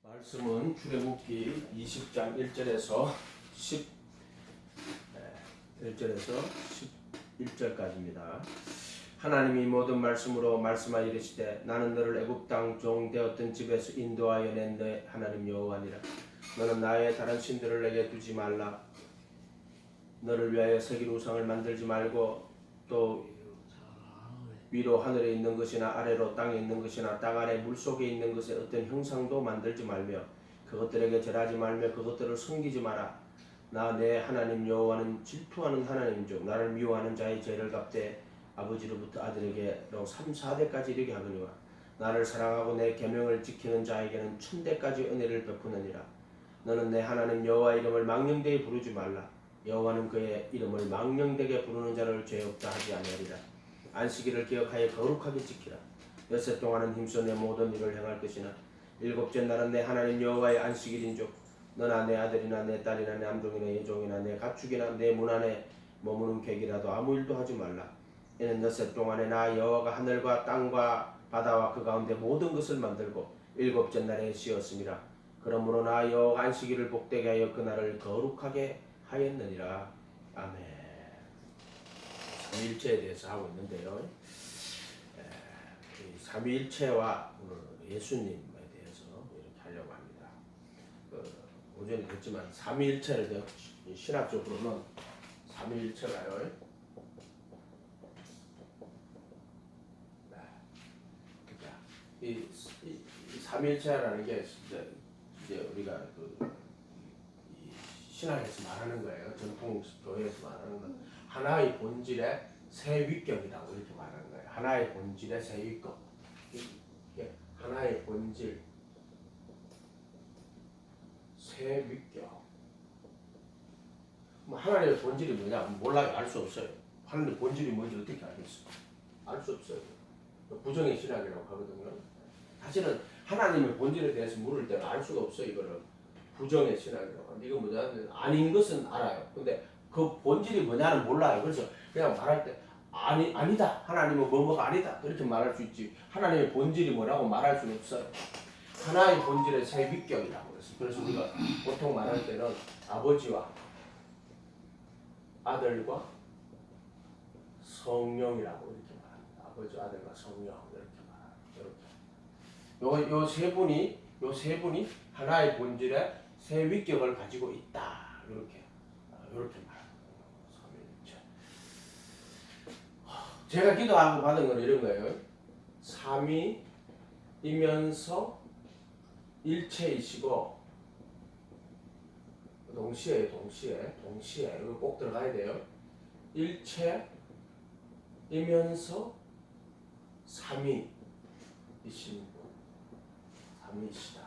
말씀은 출애굽기 20장 1절에서 11절까지입니다. 하나님이 모든 말씀으로 말씀하여 이르시되 나는 너를 애굽 땅 종 되었던 집에서 인도하여 낸 너의 하나님 여호와니라. 너는 나의 다른 신들을 내게 두지 말라. 너를 위하여 새긴 우상을 만들지 말고 또 위로 하늘에 있는 것이나 아래로 땅에 있는 것이나 땅 아래 물속에 있는 것의 어떤 형상도 만들지 말며 그것들에게 절하지 말며 그것들을 섬기지 마라. 나 내 하나님 여호와는 질투하는 하나님이죠. 나를 미워하는 자의 죄를 갚되 아버지로부터 아들에게로 3, 4대까지 이르게 하거니와 나를 사랑하고 내 계명을 지키는 자에게는 1000대까지 은혜를 베푸느니라. 너는 내 하나님 여호와 이름을 망령되이 부르지 말라. 여호와는 그의 이름을 망령되게 부르는 자를 죄 없다 하지 아니하리라. 안식일을 기억하여 거룩하게 지키라. 엿새 동안은 힘써 내 모든 일을 행할 것이나 일곱째 날은 내 하나님 여호와의 안식일인즉 너나 내 아들이나 내 딸이나 내 남종이나 여종이나 내 가축이나 내 문 안에 머무는 객이라도 아무 일도 하지 말라. 이는 엿새 동안에 나 여호와가 하늘과 땅과 바다와 그 가운데 모든 것을 만들고 일곱째 날에 쉬었음이라. 그러므로 나 여호와가 안식일을 복되게 하여 그날을 거룩하게 하였느니라. 아멘. 삼위일체에 대해서 하고 있는데요. 삼위일체와 예수님에 대해서 이렇게 하려고 합니다. 오전에 됐지만 삼위일체를 신학적으로는 삼위일체가요. 이 삼위일체라는 게 이제 우리가 이 신학에서 말하는 거예요. 전통 교회에서 말하는 건 하나의 본질의 세 위격이라고 이렇게 말하는 거예요. 하나의 본질의 세 위격. 하나의 본질 세 위격. 뭐 하나님의 본질이 뭐냐? 몰라요. 알 수 없어요. 하나님의 본질이 뭔지 어떻게 알겠어요? 알 수 없어요. 부정의 신학이라고 하거든요. 사실은 하나님의 본질에 대해서 물을 때는 알 수가 없어요. 이거를 부정의 신학이라고 하는데 이거 뭐냐면 아닌 것은 알아요. 근데 그 본질이 뭐냐는 몰라요. 그래서 그냥 말할 때 아니다. 하나님은 뭐가 아니다. 그렇게 말할 수 있지. 하나님의 본질이 뭐라고 말할 수는 없어요. 하나의 본질의 세 위격이라고 했어요. 그래서 우리가 보통 말할 때는 아버지와 아들과 성령이라고 이렇게 말합니다. 아버지, 아들과 성령 이렇게 말합니다. 이렇게. 요 세 분이 하나의 본질의 세 위격을 가지고 있다. 이렇게 말합니다. 제가 기도하고 받은 건 이런 거예요. 삼위이면서 일체이시고 동시에 이거 꼭 들어가야 돼요. 일체이면서 삼위이신 분, 삼위이시다.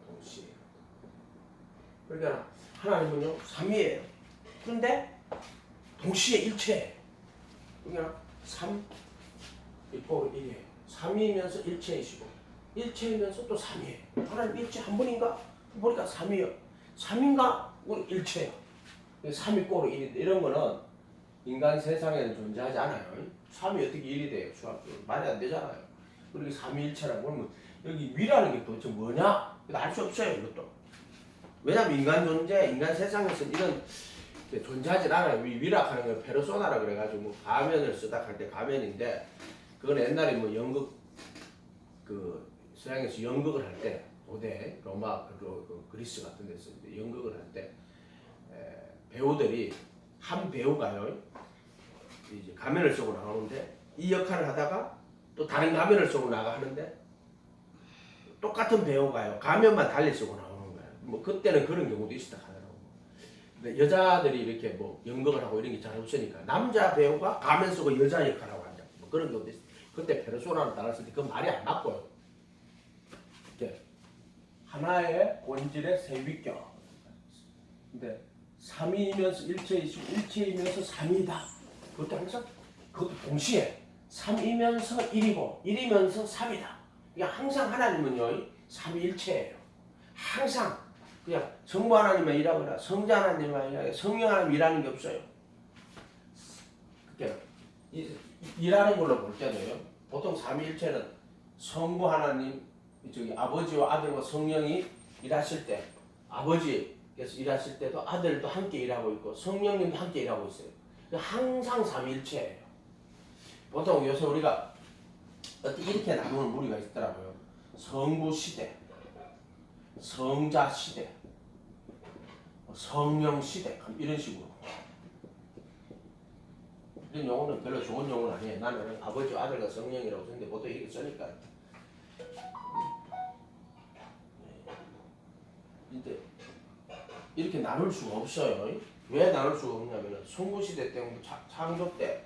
동시에. 그러니까 하나님은요 삼위예요. 그런데 동시에 일체. 그러니까 3 이꼬르 1이에요. 3이면서 일체이시고 일체이면서 또 3이에요. 하나님 일체 한 분인가? 보니까 3이에요. 3인가? 일체예요. 3 이꼬르 1. 이런 거는 인간 세상에는 존재하지 않아요. 3이 어떻게 1이 돼요? 수학적으로 말이 안 되잖아요. 그리고 3위일체라고 하면 여기 위라는 게 도대체 뭐냐? 알 수 없어요. 이것도. 왜냐면 인간 세상에서는 이런 존재하지 않아요. 위락하는 걸 페르소나라 그래가지고 가면을 쓰다 할 때 가면인데 그건 옛날에 뭐 연극 그 서양에서 연극을 할 때 고대 로마 그 그리스 같은 데서 연극을 할 때 배우들이 한 배우가요 이제 가면을 쓰고 나오는데 이 역할을 하다가 또 다른 가면을 쓰고 나가 하는데 똑같은 배우가요 가면만 달리 쓰고 나오는 거예요. 뭐 그때는 그런 경우도 있었다 하더라고요. 여자들이 이렇게 뭐 연극을 하고 이런 게 잘 없으니까 남자 배우가 가면 쓰고 여자 역할하고 한다. 뭐 그런 경우도 있어요. 그때 페르소나를 따랐을 때 그 말이 안 맞고요. 이렇게 하나의 본질의 세 위격. 근데 3위이면서 일체이시고 일체이면서 3위다. 그것도 항상 그것도 동시에 3이면서 1이고 1이면서 3이다. 그러니까 항상 하나님은요 3위일체예요. 항상 그냥 성부 하나님만 일하거나 성자 하나님만 일하거나 성령 하나님 일하는 게 없어요. 그러니까 일하는 걸로 볼 때도요. 보통 삼위일체는 성부 하나님, 저기 아버지와 아들과 성령이 일하실 때 아버지께서 일하실 때도 아들도 함께 일하고 있고 성령님도 함께 일하고 있어요. 항상 삼위일체예요. 보통 요새 우리가 이렇게 나누는 무리가 있더라고요. 성부 시대, 성자 시대, 성령 시대 이런 식으로. 이런 용어는 별로 좋은 용어는 아니에요. 나는 아버지, 아들과 성령이라고 쓰는데 보통 이렇게 쓰니까. 근데 이렇게 나눌 수가 없어요. 왜 나눌 수가 없냐면은 성부 시대 때문에 창조 때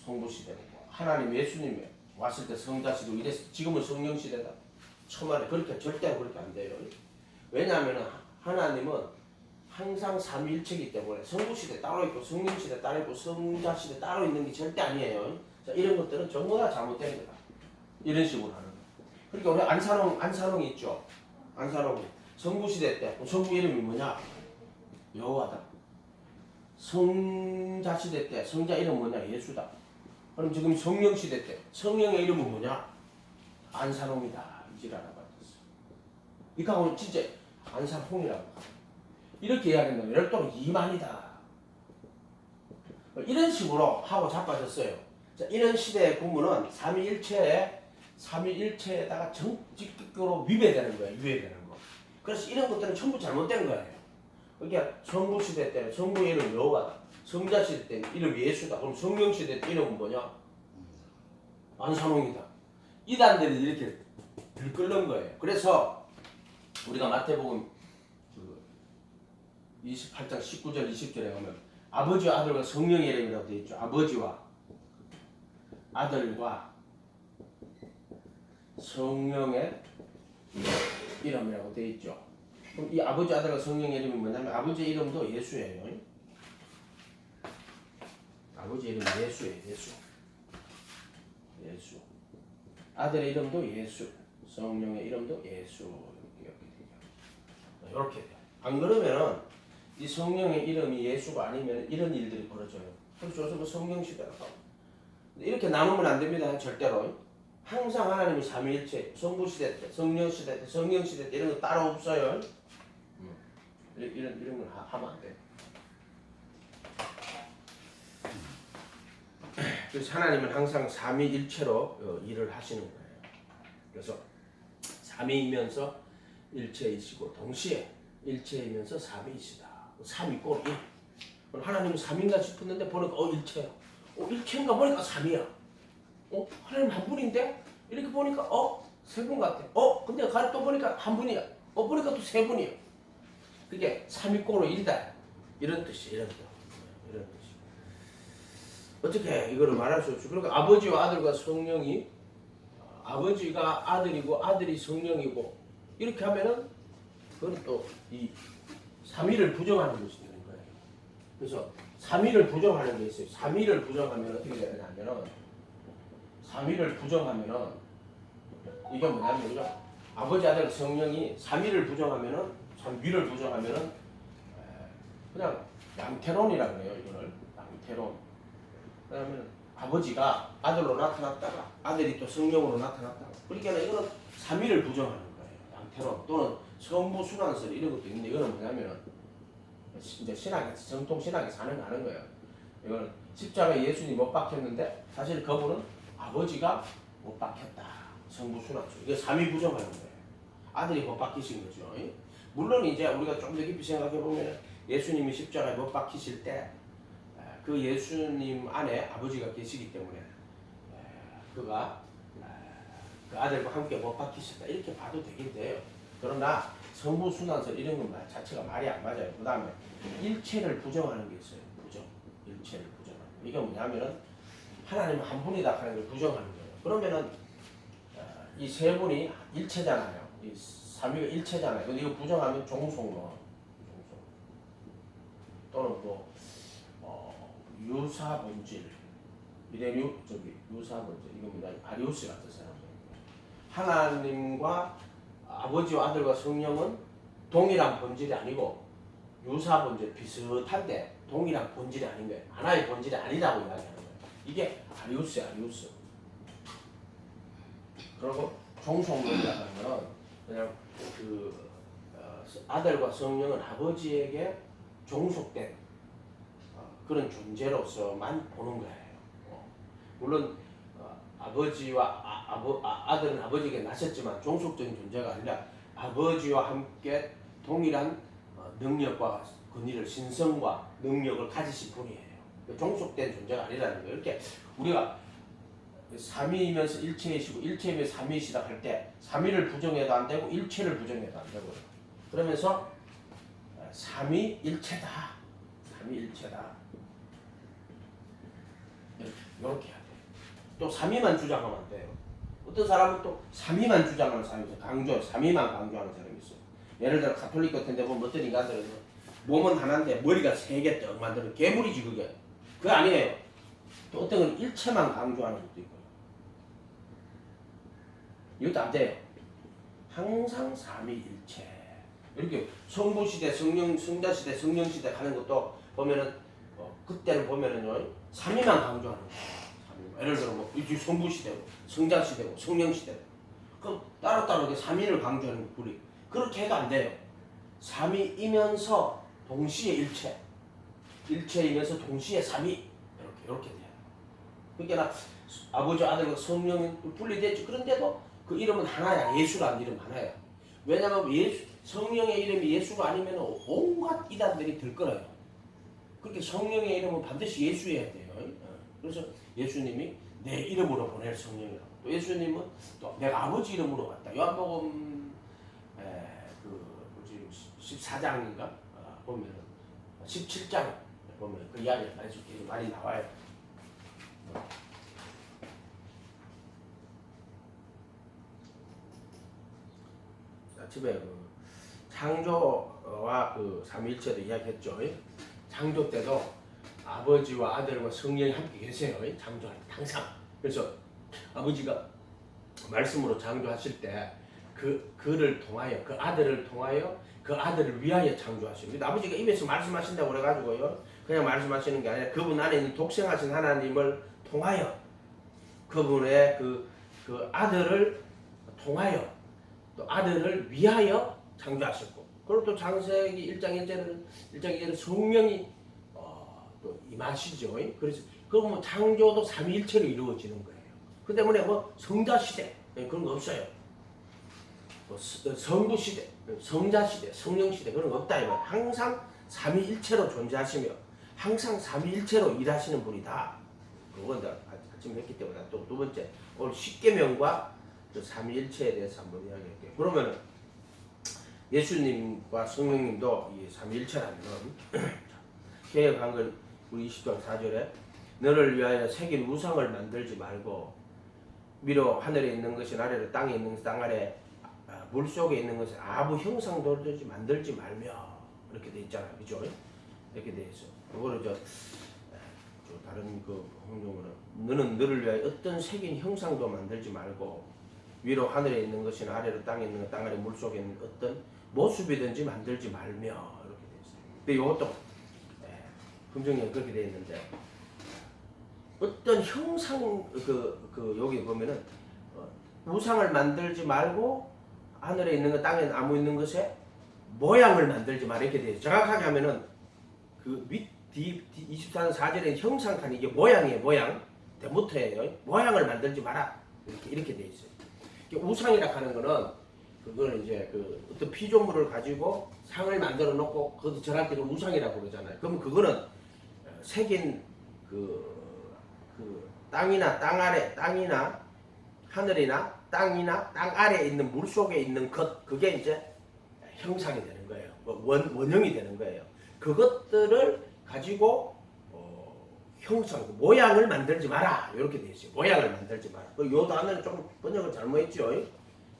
성부 시대고 하나님 예수님이 왔을 때 성자 시대고 이랬어. 지금은 성령 시대다. 처음에 그렇게 절대로 그렇게 안 돼요. 왜냐하면은 하나님은 항상 삼위일체이기 때문에 성부 시대 따로 있고 성령 시대 따로 있고 성자 시대 따로 있는 게 절대 아니에요. 자, 이런 것들은 전부 다 잘못된 거다. 이런 식으로 하는 거. 그러니까 우리 안산홍이 있죠. 안산홍이 성부 시대 때 성부 이름이 뭐냐? 여호와다. 성자 시대 때 성자 이름 뭐냐? 예수다. 그럼 지금 성령 시대 때 성령의 이름은 뭐냐? 안산홍이다. 이질 알아봤어. 이거 진짜 안산홍이라고. 이렇게 이야기한다면 열도는 이만이다. 이런 식으로 하고 자빠졌어요. 자, 이런 시대의 구문은 삼위일체에다가 정직적으로 위배되는 거예요. 위배되는 거. 그래서 이런 것들은 전부 잘못된 거예요. 그러니까 성부 시대 때는 성부의 이름 여호와다. 성자 시대 때는 이름 예수다. 그럼 성령 시대 때 이름은 뭐냐? 안산홍이다. 이단들이 이렇게 들끓는 거예요. 그래서 우리가 마태복음 28장 19절 20절에 가면 아버지와 아들과 성령의 이름이라고 되어 있죠. 아버지와 아들과 성령의 이름이라고 되어 있죠. 그럼 이 아버지, 아들과 성령의 이름이 뭐냐면 아버지의 이름도 예수예요. 아버지 이름이 예수예요. 예수. 아들의 이름도 예수. 성령의 이름도 예수. 이렇게 돼요. 안 그러면은 이 성령의 이름이 예수가 아니면 이런 일들이 벌어져요. 그래서 요즘은 성령 시대라고. 이렇게 나누면 안 됩니다. 절대로. 항상 하나님이 삼위일체, 성부 시대 때, 성령 시대 때, 성령 시대 때 이런 거 따로 없어요. 이런 걸 하면 안 돼. 그래서 하나님은 항상 삼위일체로 일을 하시는 거예요. 그래서 삼위이면서 일체이시고 동시에 일체이면서 삼위이시다. 삼위꼴 일. 하나님은 삼인가 싶었는데 보니까 일체야. 일체인가 보니까 삼이야. 하나님 한 분인데 이렇게 보니까 세 분 같아. 근데 가리 또 보니까 한 분이야. 보니까 또 세 분이야. 그게 삼위꼴로 일이다. 이런 뜻이 이런 뜻. 어떻게 이거를 말할 수 없죠. 그러니까 아버지와 아들과 성령이 아버지가 아들이고 아들이 성령이고 이렇게 하면은 그건 또 이 삼위를 부정하는 것이 되는 거예요. 그래서 삼위를 부정하는 게 있어요. 삼위를 부정하면 어떻게 되냐면은 삼위를 부정하면은 이게 뭐냐면 우리가 아버지, 아들, 성령이 삼위를 부정하면은 삼위를 부정하면은 그냥 양태론이라 그래요. 이거를 양태론. 그러면 아버지가 아들로 나타났다가 아들이 또 성령으로 나타났다가 그러니까 이거는 삼위를 부정하는 거예요. 양태론 또는 성부 순환설 이런 것도 있는데 이거는 뭐냐면은 이제 신학에 정통 신학에 사는 거예요. 이거는 십자가에 예수님이 못 박혔는데 사실 그분은 아버지가 못 박혔다. 성부 순환설 이게 삼위 부정하는 거예요. 아들이 못 박히신 거죠. 물론 이제 우리가 좀 더 깊이 생각해 보면 예수님이 십자가에 못 박히실 때 그 예수님 안에 아버지가 계시기 때문에 그가 그 아들과 함께 못 박히셨다 이렇게 봐도 되긴 돼요. 그러나 성부순환설 이런 건 자체가 말이 안 맞아요. 그 다음에 일체를 부정하는 게 있어요. 일체를 부정하는 거. 이게 뭐냐면은 하나님은 한 분이다 하는 걸 부정하는 거예요. 그러면은 이 세 분이 일체잖아요. 이 삼위가 일체잖아요. 근데 이거 부정하면 종속론 또는 뭐 유사본질 이래류 유사본질 이거 뭐냐 아리우스 같은 사람들. 하나님과 아버지와 아들과 성령은 동일한 본질이 아니고 유사본질 비슷한데 동일한 본질이 아닌 거예요. 하나의 본질이 아니라고 이야기하는 거예요. 이게 아리우스야 아리우스. 그리고 종속론이라는 거는 그냥 아들과 성령은 아버지에게 종속된 그런 존재로서만 보는 거예요. 물론 아버지와 아들은 아버지에게 나셨지만 종속적인 존재가 아니라 아버지와 함께 동일한 능력과 권위를 신성과 능력을 가지신 분이에요. 종속된 존재가 아니라는 거예요. 이렇게 우리가 삼위이면서 일체이시고 일체이면서 삼위이시다 할 때 삼위를 부정해도 안 되고 일체를 부정해도 안 되고요. 그러면서 삼위일체다. 삼위일체다. 이렇게 해야 돼요. 또 삼위만 주장하면 안 돼요. 어떤 사람은 또 삼위만 주장하는 사람이 있어요. 삼위만 강조하는 사람이 있어요. 예를 들어 가톨릭 같은 데 보면 어떤 인간들은 몸은 하나인데 머리가 세 개 떡 만드는 괴물이지 그게. 그게 아니에요. 또 어떤 건 일체만 강조하는 것도 있고요. 이것도 안 돼요. 항상 삼위일체. 이렇게 성부시대, 성자시대, 성령시대 하는 것도 보면은 그때는 보면은요 삼위만 강조하는 거예요. 예를 들어 뭐 성부시대고, 성자시대고, 성령시대고. 그럼 따로따로 이렇게 삼위를 강조하는 우리 그렇게 해도 안 돼요. 삼위이면서 동시에 일체, 일체이면서 동시에 삼위 이렇게 돼요. 그러니까 아버지, 아들과 성령이 분리됐죠. 그런데도 그 이름은 하나야. 예수라는 이름 하나야. 왜냐하면 성령의 이름이 예수가 아니면 온갖 이단들이 들끓어요. 그렇게 성령의 이름은 반드시 예수여야 돼요. 그래서 예수님이 내 이름으로 보낼 성령이라고. 또 예수님은 또 내가 아버지 이름으로 왔다. 요한복음 14장인가 보면 17장 보면 그 이야기가 계속 많이 나와요. 아침에 창조와 삼위일체도 이야기했죠. 창조 때도 아버지와 아들과 성령이 함께 계세요. 창조할 때 항상. 그래서 아버지가 말씀으로 창조하실 때 그를 통하여 그 아들을 통하여 그 아들을 위하여 창조하십니다. 아버지가 입에서 말씀하신다고 그래가지고요. 그냥 말씀하시는 게 아니라 그분 안에 있는 독생하신 하나님을 통하여 그분의 그 아들을 통하여 또 아들을 위하여 창조하셨고, 그리고 또 창세기 1장 1절은 성령이 또 임하시죠. 그래서 그러면 창조도 삼위일체로 이루어지는 거예요. 그 때문에 뭐 성자시대 그런 거 없어요. 뭐 성부시대, 성자시대, 성령시대 그런 거 없다. 이거 항상 삼위일체로 존재하시며 항상 삼위일체로 일하시는 분이다. 그건 아침 했기 때문에 또 두 번째 오늘 십계명과 삼위일체에 대해서 한번 이야기할게요. 그러면 예수님과 성령님도 이 삼위일체라면 개혁한 걸 우리 20장 4절에 너를 위하여 새긴 우상을 만들지 말고 위로 하늘에 있는 것이 아래로 땅에 있는 것이 땅 아래 물속에 있는 것이 아무 형상도 만들지 말며 이렇게 돼 있잖아요. 그죠? 이렇게 돼 있어. 그거를 다른 그 홍용으로 너는 너를 위하여 어떤 새긴 형상도 만들지 말고 위로 하늘에 있는 것이 아래로 땅에 있는 것, 땅 아래 물속에 있는 어떤 모습이든지 만들지 말며 이렇게 돼 있어요. 근데 이것도 긍정이 그렇게 돼 있는데 어떤 형상 여기 보면은 우상을 만들지 말고 하늘에 있는 것, 땅에 아무 있는 것에 모양을 만들지 말 이렇게 돼 있어요. 정확하게 하면은 그 밑 24장 4절에 형상칸이 이게 모양이에요. 모양 대모터예요. 모양을 만들지 마라 이렇게 돼 있어요. 우상이라 하는 거는 그거는 이제 어떤 피조물을 가지고 상을 만들어 놓고 그것도 절할 때 우상이라고 그러잖아요. 그러면 그거는 새긴 땅이나 땅 아래, 땅이나 하늘이나 땅이나 땅 아래에 있는 물 속에 있는 것, 그게 이제 형상이 되는 거예요. 원형이 되는 거예요. 그것들을 가지고 형상, 모양을 만들지 마라 이렇게 돼 있어요. 모양을 만들지 마라. 요 단어는 좀 번역을 잘못했죠.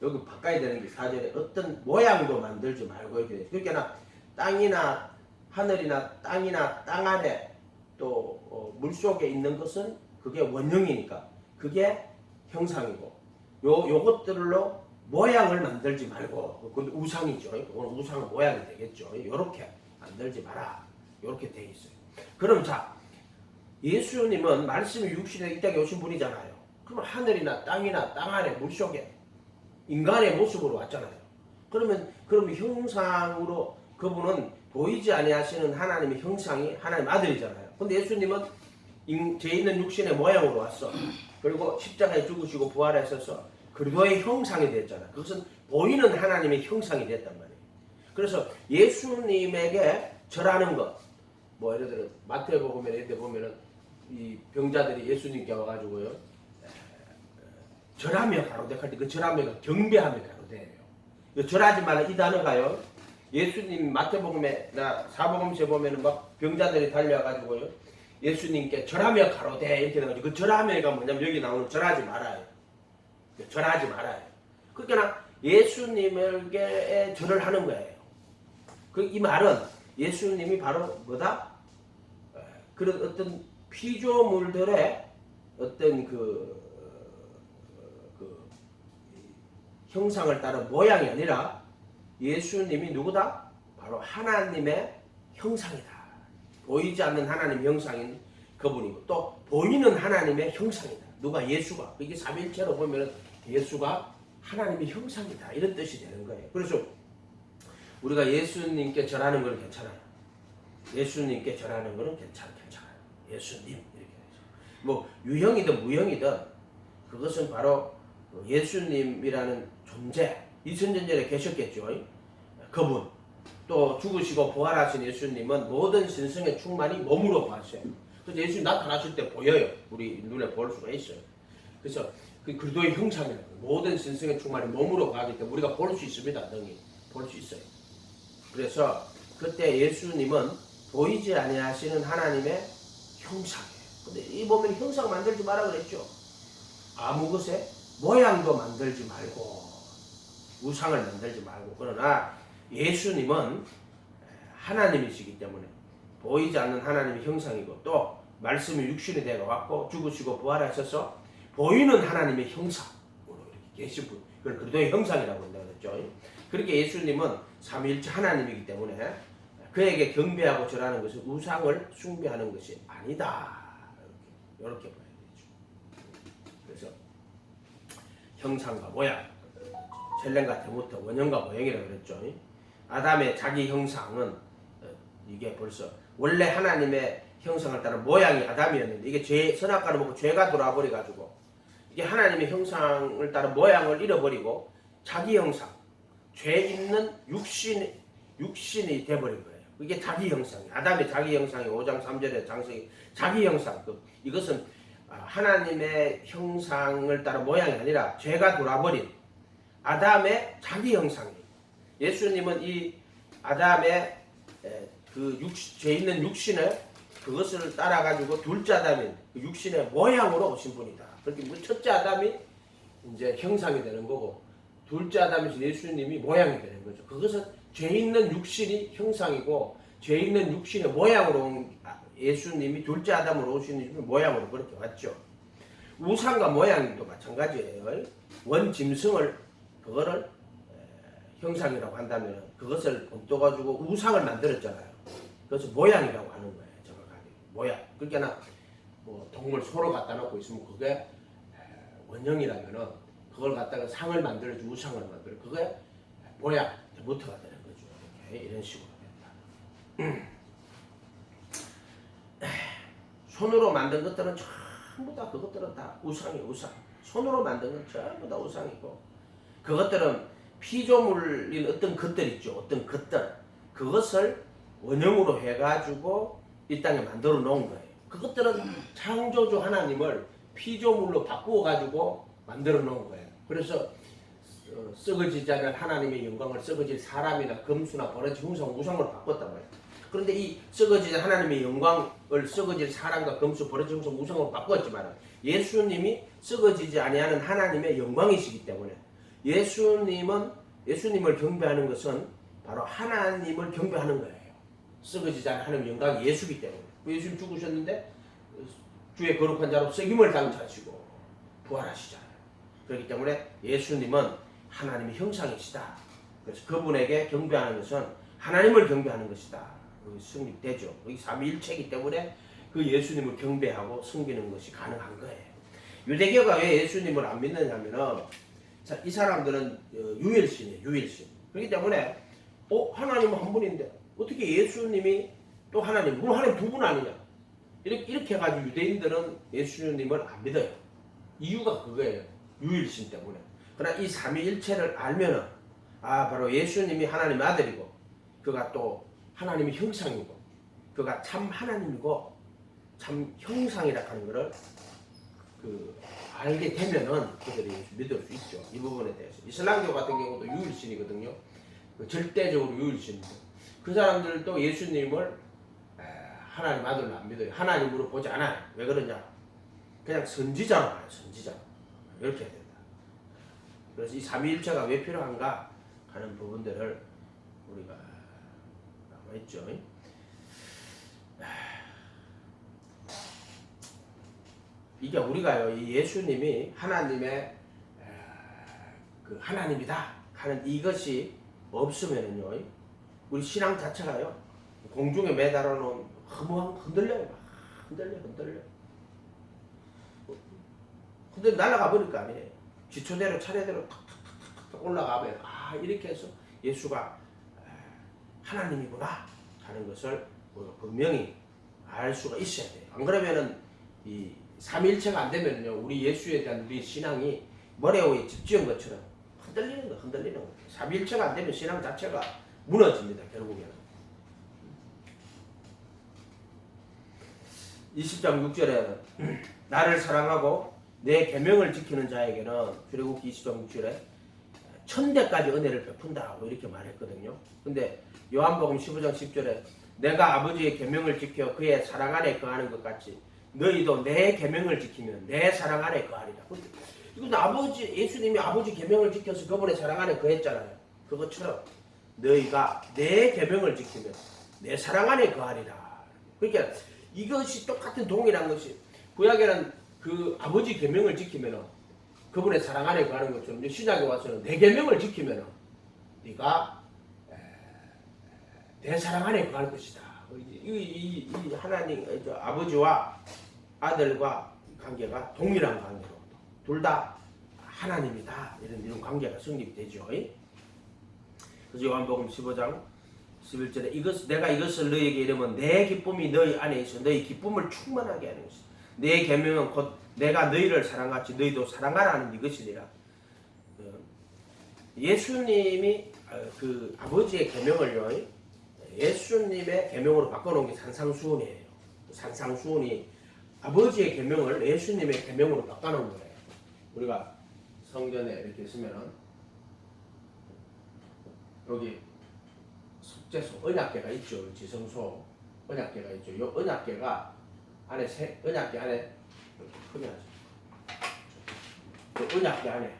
여기 바꿔야 되는 게 4절에 어떤 모양도 만들지 말고 이렇게 돼 있어요. 그러니까 땅이나 하늘이나 땅이나 땅 아래 또 물속에 있는 것은 그게 원형이니까 그게 형상이고 요것들로 모양을 만들지 말고 그건 우상이죠. 그건 우상은 모양이 되겠죠. 요렇게 만들지 마라. 요렇게 돼 있어요. 그럼 자, 예수님은 말씀이 육신에 이 땅에 오신 분이잖아요. 그럼 하늘이나 땅이나 땅 아래 물속에 인간의 모습으로 왔잖아요. 그러면 형상으로 그분은 보이지 아니하시는 하나님의 형상이 하나님 아들이잖아요. 근데 예수님은 죄 있는 육신의 모양으로 왔어. 그리고 십자가에 죽으시고 부활하셔서 그리스도의 형상이 됐잖아. 그것은 보이는 하나님의 형상이 됐단 말이에요. 그래서 예수님에게 절하는 것, 뭐 예를 들어 마태복음에 이때 보면은 이 병자들이 예수님께 와가지고요 절하며 가로대할 때 그 절하며가 경배하며 가로대예요. 절하지 말라 이 단어가요. 예수님 마태복음에나 사복음서에 보면은 막 병자들이 달려와가지고요 예수님께 절하며 가로대 이렇게 나오죠. 그 절하며가 뭐냐면 여기 나오는 절하지 말아요. 절하지 말아요. 그러니까 예수님에게 절을 하는 거예요. 이 말은 예수님이 바로 뭐다? 그런 어떤 피조물들의 어떤 그 형상을 따른 모양이 아니라 예수님이 누구다? 바로 하나님의 형상이다. 보이지 않는 하나님의 형상인 그분이고 또 보이는 하나님의 형상이다. 누가? 예수가. 이게 삼위일체로 보면 예수가 하나님의 형상이다. 이런 뜻이 되는 거예요. 그래서 우리가 예수님께 절하는 건 괜찮아요. 예수님께 절하는 거는 괜찮아요. 예수님 이렇게 해서 뭐 유형이든 무형이든 그것은 바로 예수님이라는 존재, 이천년전에 계셨겠죠. 그분 또 죽으시고 부활하신 예수님은 모든 신성의 충만이 몸으로 가셔요. 그래서 예수님 나타나실 때 보여요. 우리 눈에 볼 수가 있어요. 그래서 그 그리스도의 형상이라고 모든 신성의 충만이 몸으로 가기 때문에 우리가 볼 수 있습니다. 능히 볼 수 있어요. 그래서 그때 예수님은 보이지 아니하시는 하나님의 형상이에요. 근데 이 보면 형상 만들지 마라 그랬죠. 아무 것에 모양도 만들지 말고 우상을 만들지 말고. 그러나 예수님은 하나님이시기 때문에 보이지 않는 하나님의 형상이고 또 말씀이 육신이 되어 왔고 죽으시고 부활하셔서 보이는 하나님의 형상으로 이렇게 계신 분. 그걸 그리스도의 형상이라고 한다고 했죠. 그렇게 예수님은 삼위일체 하나님이기 때문에 그에게 경배하고 절하는 것은 우상을 숭배하는 것이 아니다. 이렇게 봐야 되죠. 그래서 형상과 모양, 젤렌과 데모터, 원형과 모형이라고 그랬죠. 아담의 자기 형상은 이게 벌써 원래 하나님의 형상을 따른 모양이 아담이었는데 이게 선악과를 먹고 죄가 돌아와 버려가지고 이게 하나님의 형상을 따른 모양을 잃어버리고 자기 형상, 죄 있는 육신이 돼버린 거예요. 이게 자기 형상이 아담의 자기 형상이 5장 3절에 장세기 자기 형상. 이것은 하나님의 형상을 따른 모양이 아니라 죄가 돌아버린 아담의 자기 형상이에요. 예수님은 이 아담의 죄 있는 육신을 그것을 따라가지고 둘째 아담인 그 육신의 모양으로 오신 분이다. 그렇게 첫째 아담이 이제 형상이 되는 거고 둘째 아담이신 예수님이 모양이 되는 거죠. 그것은 죄 있는 육신이 형상이고 죄 있는 육신의 모양으로 온 예수님이 둘째 아담으로 오신 모양으로 그렇게 왔죠. 우상과 모양도 마찬가지예요. 원짐승을 그거를 형상이라고 한다면 그것을 본떠가지고 우상을 만들었잖아요. 그래서 모양이라고 하는 거예요. 정확하게 모양. 그러니까 뭐 동물 소를 갖다 놓고 있으면 그게 원형이라면은 그걸 갖다가 상을 만들어주고 우상을 만들어 그게 모양, 데모터가 되는 거죠. 이렇게 이런 식으로 된다. 손으로 만든 것들은 전부 다 그것들은 다 우상이에요. 우상. 손으로 만든 건 전부 다 우상이고 그것들은 피조물인 어떤 것들 있죠. 어떤 것들. 그것을 원형으로 해가지고 이 땅에 만들어 놓은 거예요. 그것들은 창조주 하나님을 피조물로 바꾸어가지고 만들어 놓은 거예요. 그래서 썩어지지 않은 하나님의 영광을 썩어질 사람이나 금수나 버러지, 흉상, 우상으로 바꿨단 말이에요. 그런데 이 썩어질 하나님의 영광을 썩어질 사람과 금수, 버러지, 흉상, 우상으로 바꿨지만 예수님이 썩어지지 아니하는 하나님의 영광이시기 때문에 예수님을 경배하는 것은 바로 하나님을 경배하는 거예요. 썩어지지 않은 하나님의 영광이 예수이기 때문에. 예수님 죽으셨는데 주의 거룩한 자로 썩임을 당차시고 부활하시잖아요. 그렇기 때문에 예수님은 하나님의 형상이시다. 그래서 그분에게 경배하는 것은 하나님을 경배하는 것이다. 성립되죠. 여기 삼위일체이기 때문에 그 예수님을 경배하고 섬기는 것이 가능한 거예요. 유대교가 왜 예수님을 안 믿느냐면은 자, 이 사람들은 유일신이에요. 유일신. 그렇기 때문에 하나님은 한 분인데 어떻게 예수님이 또 하나님, 그럼 하나님 두 분 아니냐? 이렇게 해가지고 유대인들은 예수님을 안 믿어요. 이유가 그거예요. 유일신 때문에. 그러나 이 삼위일체를 알면은 바로 예수님이 하나님의 아들이고 그가 또 하나님의 형상이고 그가 참 하나님이고 참 형상이라 하는 것을 알게 되면은 그들이 믿을 수 있죠. 이 부분에 대해서. 이슬람교 같은 경우도 유일신이거든요. 절대적으로 유일신이고 그 사람들도 예수님을 하나님 아들로 안 믿어요. 하나님으로 보지 않아요. 왜 그러냐? 그냥 선지자로 봐요. 선지자. 이렇게 해야 된다. 그래서 이 삼위일체가 왜 필요한가 하는 부분들을 우리가 남아있죠. 이게 우리가요, 이 예수님이 하나님의 그 하나님이다 하는 이것이 없으면은요, 우리 신앙 자체가요, 공중에 매달아 놓은 허무한 흔들려요. 흔들려. 근데 날아가 버릴 거 아니에요. 지초대로 차례대로 탁탁탁탁 올라가면 이렇게 해서 예수가 하나님이구나 하는 것을 우리가 분명히 알 수가 있어야 돼요. 안 그러면은 이 삼일체가 안 되면요, 우리 예수에 대한 우리 신앙이 모래 위에 집 지은 것처럼 흔들리는 거. 삼일체가 안 되면 신앙 자체가 무너집니다. 결국에는. 20장 6절에는 나를 사랑하고 내 계명을 지키는 자에게는 출애굽기 20장 6절에 천대까지 은혜를 베푼다고 이렇게 말했거든요. 근데 요한복음 15장 10절에 내가 아버지의 계명을 지켜 그의 사랑 안에 거하는 것 같이 너희도 내 계명을 지키면 내 사랑 안에 거하리라. 이건 예수님이 아버지 계명을 지켜서 그분의 사랑 안에 거했잖아요. 그것처럼 너희가 내 계명을 지키면 내 사랑 안에 거하리라. 그러니까 이것이 똑같은 동일한 것이 구약에는 그 아버지 계명을 지키면 그분의 사랑 안에 거하는 것처럼 신약에 와서는 내 계명을 지키면 네가 내 사랑 안에 거할 것이다. 이 하나님 아버지와 아들과 관계가 동일한 관계로 둘 다 하나님이다 이런 관계가 성립되죠. 그래서 요한복음 15장 11절에 내가 이것을 너희에게 이르면 내 기쁨이 너희 안에 있어 너희 기쁨을 충만하게 하는 것이다. 내 계명은 곧 내가 너희를 사랑같이 너희도 사랑하라는 이것이니라. 예수님이 그 아버지의 계명을요, 예수님의 계명으로 바꿔놓은 게 산상수훈이에요. 산상수훈이 아버지의 계명을 예수님의 계명으로 바꿔놓은 거예요. 우리가 성전에 이렇게 있으면은 여기 속죄소 언약궤가 있죠. 지성소 언약궤가 있죠. 이 언약궤가 안에 언약궤 안에 크게 하죠. 그 언약궤 안에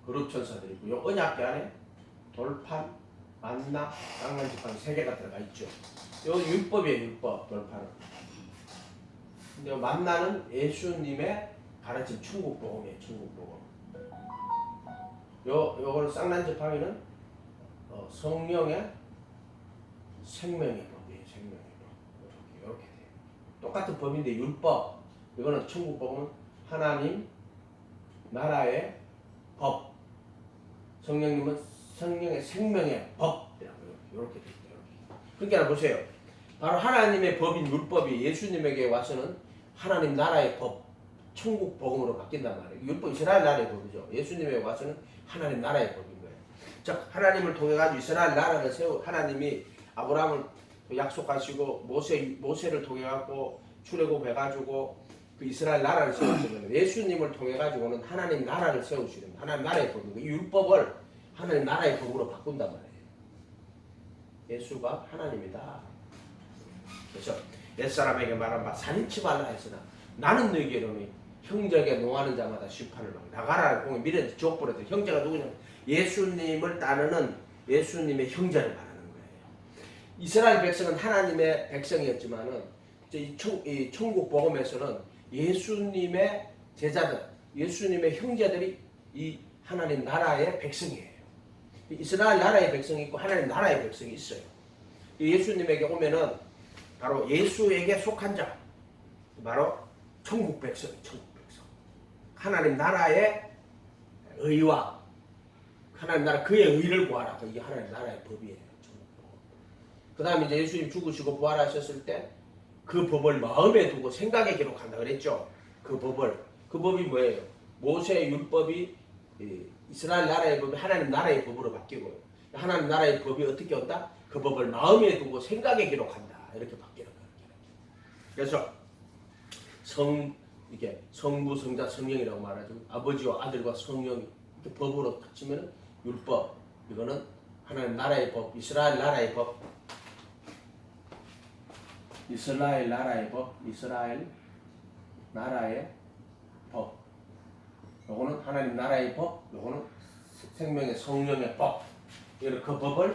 거룩 천사들이 있고, 이 언약궤 안에 돌판, 만나, 쌍난지팡이 3개가 들어가 있죠. 이 율법이에요. 율법 돌판은. 근데 만나는 예수님의 가르친 천국 복음이에요. 천국 복음. 요걸 쌍난지팡이는 성령의 생명의 법이에요. 생명의 법. 이렇게 돼요. 똑같은 법인데 율법. 이거는 천국 복음은 하나님 나라의 법. 성령님은 성령의 생명의 법이라고요. 이렇게 돼요. 그러니까 보세요. 바로 하나님의 법인 율법이 예수님에게 와서는 하나님 나라의 법, 천국 복음으로 바뀐단 말이에요. 율법 이스라엘 나라의 법이죠. 예수님에게 와서는 하나님 나라의 법인 거예요. 즉 하나님을 통해 가지고 이스라엘 나라를 하나님이 아브라함을 약속하시고 모세를 통해 갖고 출애굽해 가지고 그 이스라엘 나라를 세우시면 예수님을 통해 가지고는 하나님 나라를 세우시는 하나님 나라의 법이고 이 율법을 하나님 나라의 법으로 바꾼단 말이에요. 예수가 하나님이다. 그래서 옛사람에게 말한 바 살인치 말라 했으나 나는 너희에게 이르노니 형제에게 농하는 자마다 심판을 받고 나가라 공에 미래에 지옥불에 형제가 누구냐면 예수님을 따르는 예수님의 형제를 말하는 거예요. 이스라엘 백성은 하나님의 백성이었지만은 이 천국 복음에서는 예수님의 제자들, 예수님의 형제들이 이 하나님 나라의 백성이에요. 이스라엘 나라의 백성이 있고 하나님 나라의 백성이 있어요. 예수님에게 오면은 바로 예수에게 속한 자, 바로 천국 백성이 천국 백성. 하나님 나라의 의와 하나님 나라 그의 의를 구하라. 이게 하나님 나라의 법이에요. 그 다음에 이제 예수님 죽으시고 부활하셨을 때 그 법을 마음에 두고 생각에 기록한다 그랬죠. 그 법이 뭐예요? 모세의 율법이 이스라엘 나라의 법이 하나님 나라의 법으로 바뀌고 하나님 나라의 법이 어떻게 온다? 그 법을 마음에 두고 생각에 기록한다. 이렇게 바뀌는 거예요. 그래서 이게 성부, 성자, 성령이라고 말하죠. 아버지와 아들과 성령이 이렇게 법으로 합치면 율법. 이거는 하나님 나라의 법, 이스라엘 나라의 법. 이스라엘 나라의 법. 요거는 하나님 나라의 법. 요거는 생명의 성령의 법. 그 법을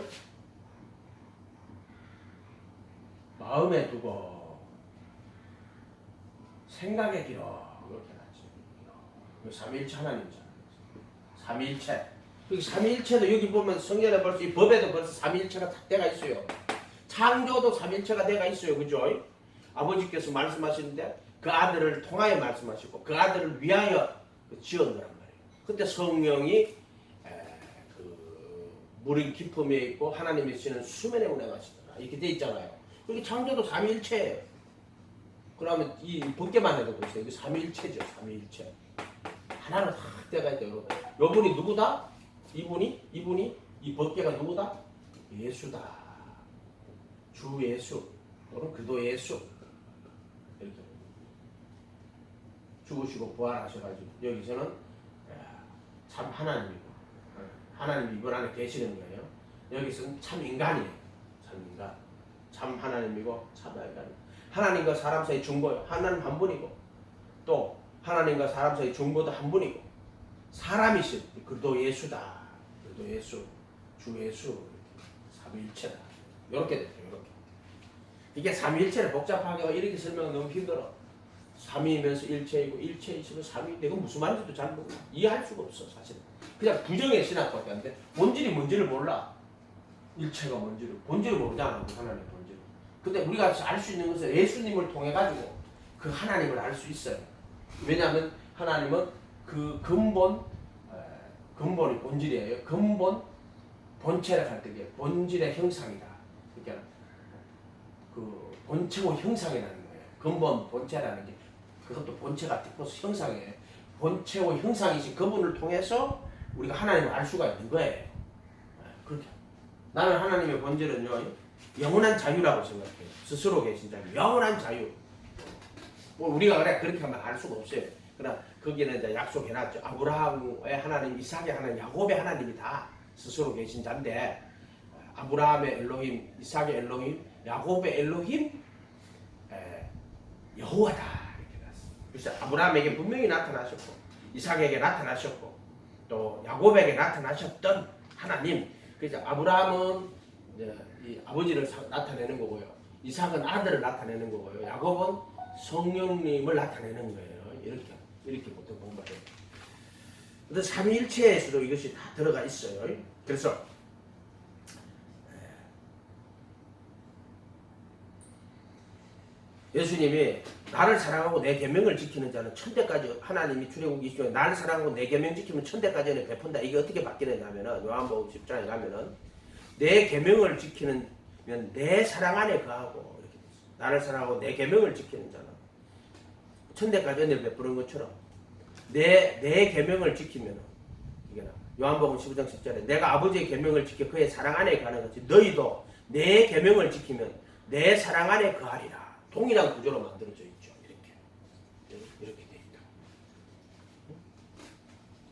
마음에 두고 생각에 기록. 이렇게 나죠. 삼위일체 하나님이잖아요. 삼위일체. 여기 삼위일체도 여기 보면 성경에 벌써 이 법에도 벌써 삼위일체가 다 되어 있어요. 창조도 삼위일체가 되어 있어요. 그죠? 아버지께서 말씀하시는데 그 아들을 통하여 말씀하시고 그 아들을 위하여 지은 거란 말이에요. 그때 성령이 물의 깊음에 있고 하나님이 쓰는 수면에 운행하시더라. 이렇게 돼 있잖아요. 여기 창조도 삼위일체예요. 그러면 이 법계만 해도 보세요. 이게 삼위일체죠. 삼위일체. 하나는 다 때가 있다. 여러분이 누구다? 이분이 이 법계가 누구다? 예수다. 주 예수. 또는 그도 예수. 이렇게 죽으시고 부활하셔가지고 여기서는 참 하나님이고 하나님이 이분 안에 계시는 거예요. 여기서는 참 인간이에요. 참 인간. 참 하나님이고 참 인간. 하나님과 사람 사이 중보요. 하나님 한 분이고 또 하나님과 사람 사이 중보도 한 분이고 사람이신 그도 예수다. 그도 예수. 주 예수. 삼위일체다. 이렇게 되죠. 이렇게. 이게 삼위일체를 복잡하게 이렇게 설명은 너무 힘들어. 삼위이면서 일체이고 일체이시면 삼위인데 이건 무슨 말인지도 잘 모르고 이해할 수가 없어 사실은. 그냥 부정의 신학밖에 안 돼. 본질이 뭔지를 몰라. 일체가 뭔지를. 본질을 모르잖아. 하나님의 본질을. 근데 우리가 알 수 있는 것은 예수님을 통해 가지고 그 하나님을 알 수 있어요. 왜냐하면 하나님은 그 근본이 본질이에요. 근본 본체를 할 때 본질의 형상이다. 그러니까 그 본체의 형상이라는 거예요. 근본 본체라는 게 그것도 본체가 디포스 형상이에요. 본체의 형상이신 그분을 통해서 우리가 하나님을 알 수가 있는 거예요. 그렇게. 나는 하나님의 본질은요, 영원한 자유라고 생각해요. 스스로 계신 자유. 영원한 자유. 뭐 우리가 그렇게 하면 알 수가 없어요. 그러나 거기는 이제 약속해놨죠. 아브라함의 하나님, 이삭의 하나님, 야곱의 하나님이 다 스스로 계신 자인데, 아브라함의 엘로힘, 이삭의 엘로힘, 야곱의 엘로힘, 여호와다 이렇게 났어요. 그래서 아브라함에게 분명히 나타나셨고, 이삭에게 나타나셨고, 또 야곱에게 나타나셨던 하나님. 그래서 아브라함은 이제 이 아버지를 나타내는 거고요, 이삭은 아들을 나타내는 거고요, 야곱은 성령님을 나타내는 거예요. 이렇게 보통 공부해요. 근데 삼위일체에서도 이것이 다 들어가 있어요. 그래서 예수님이 나를 사랑하고 내 계명을 지키는 자는 천대까지, 하나님이 출애굽기 20장에 나를 사랑하고 내 계명 지키면 천대까지 은혜 베푼다. 이게 어떻게 바뀌느냐면은 요한복음 10장에 가면은 내 계명을 지키는 내 사랑 안에 거하고 이렇게 됐어요. 나를 사랑하고 내 계명을 지키는 자는 천대까지 은혜 베푸는 것처럼 내 계명을 지키면은 이게 요한복음 15장 10절에 내가 아버지의 계명을 지켜 그의 사랑 안에 거하는 것이 너희도 내 계명을 지키면 내 사랑 안에 거하리라. 동일한 구조로 만들어져 있죠. 이렇게 돼 있다.